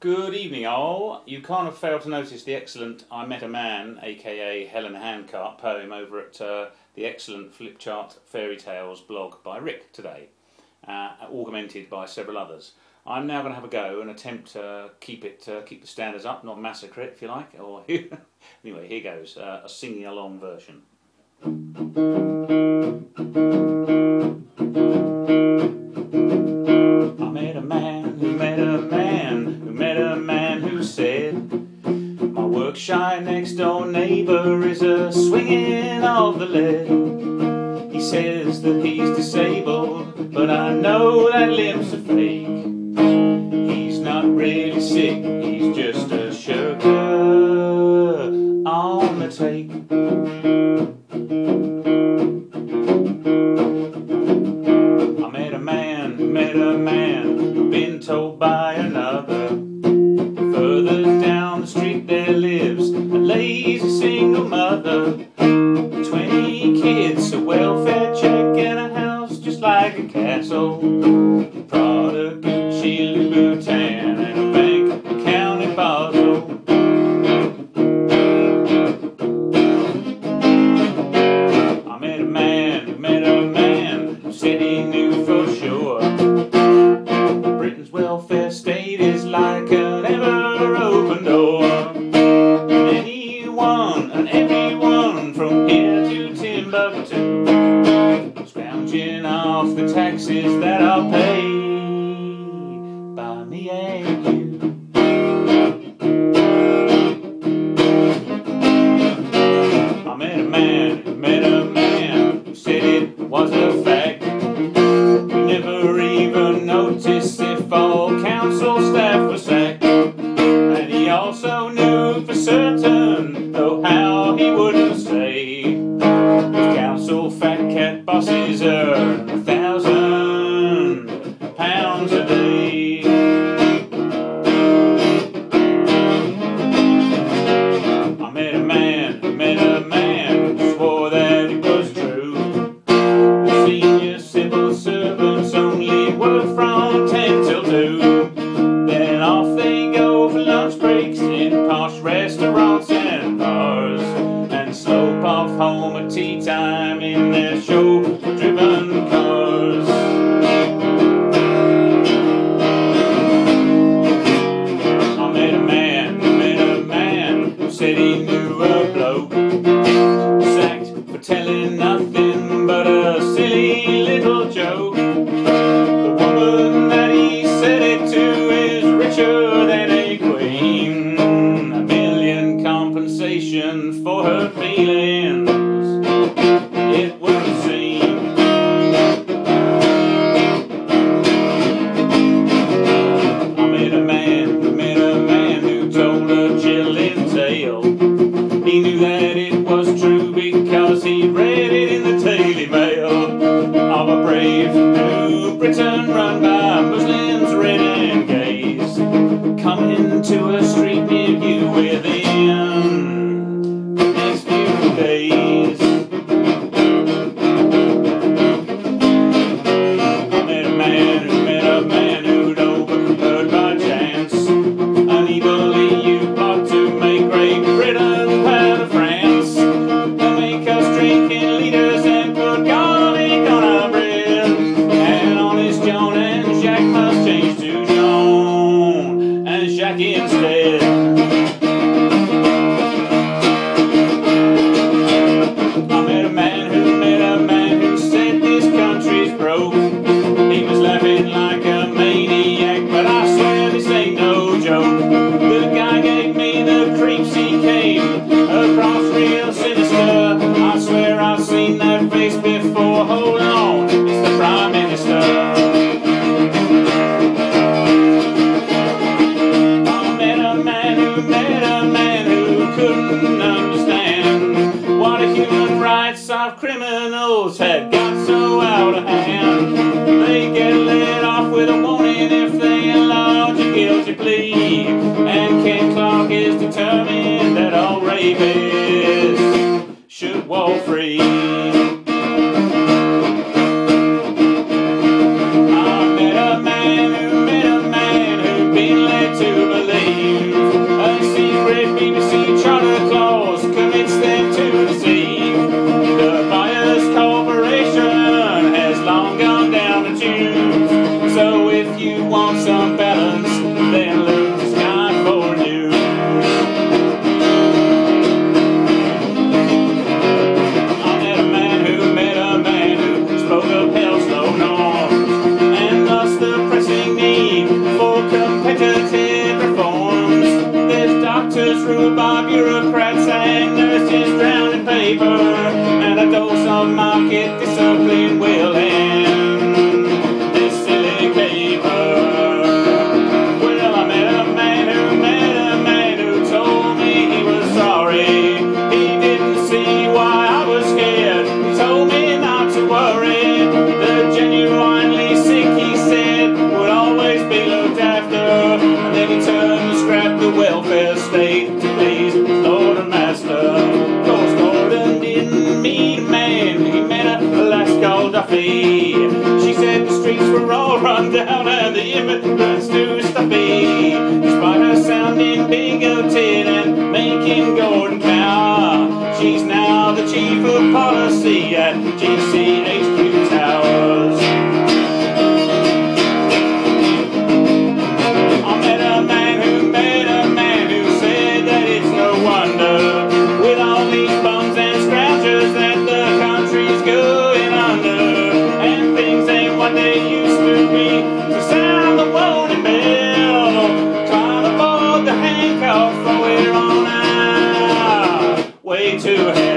Good evening all. You can't have failed to notice the excellent I Met a Man, aka Helen Handcart poem over at the excellent Flipchart Fairy Tales blog by Rick today, augmented by several others. I'm now going to have a go and attempt to keep the standards up, not massacre it if you like. Or anyway, here goes, a singing along version. I met a man who met a man who met a man who said, my work shy next door neighbour is a swinging of the lead. He says that he's disabled, but I know that limp's a fake. He's not really sick, he's just a shirker on the take. I met a man who'd been told by another, further down the street there lives a lazy single mother, 20 kids, a welfare check and a house just like a castle, Prada, Gucci, Louboutin and a bank account in Basel. I met a man who said he knew for sure Britain's welfare state is like an ever-open door. Anyone and everyone from here to Timbuktu, scrounging off the taxes that are paid by me and you. I met a man who said it was a fact. Never even noticed if all council staff were sacked. And he also knew for certain, though how he wouldn't say, his council fat cat bosses earn £1,000 a day. I met a man who swore that it was true. The senior civil servants only work from 10 till 2. Then off they go for lunch breaks in posh restaurants and bars, and slope off home at tea time in their show-driven cars. I met a man who said he knew a bloke sacked for telling nothing but a silly little joke. The woman that he said it to is richer than a queen, $1 million compensation for her feelings, it would seem. I met a man who told a chilling tale. He knew that it was true because he read it in the Daily Mail, of a brave new Britain run by Muslims, red and gays, coming to a street near you within the next few days. I met a man who'd overheard by chance an evil EU plot to make Great Britain part of France, to make us drinking leaders and put garlic on our bread, and honest John and Jack must change to John and Jack instead. I met a man who said this country's broke. He was laughing like a maniac, but I swear this ain't no joke. The guy gave me the creeps, he came across real sinister. I swear I've seen that face before, hold on, it's the Prime Minister. I met a man who couldn't understand what a human rights of criminals had got so out of hand. They get let off with a warning if they enlarge a guilty plea, and Ken Clark is determined that all rapists should walk free. I met a man who'd been led to believe unbalanced, then lose the sky for you. I met a man who spoke of hell's low norms and thus the pressing need for competitive reforms. There's doctors ruled by bureaucrats and nurses drowned in paper, and a dose of market discipline will end this silly caper. Well, I met a man who told me he was sorry. He didn't see why I was scared. He told me not to worry. The genuinely sick, he said, would always be looked after. And then he turned and scrapped the welfare state to please his Lord and Master. Of course, Gordon didn't meet a man, he met a lass called Duffy. She said the streets were all run down and the immigrants too stuffy. Despite her sounding bigoted and making Gordon cower, she's now the chief of policy at GCHQ Towers. I met a man who said that it's no wonder, with all these bums and scroungers, that the country's going under, and things ain't what they used to be. So sound the warning bell, climb aboard the handcuff, for we're on our way to hell.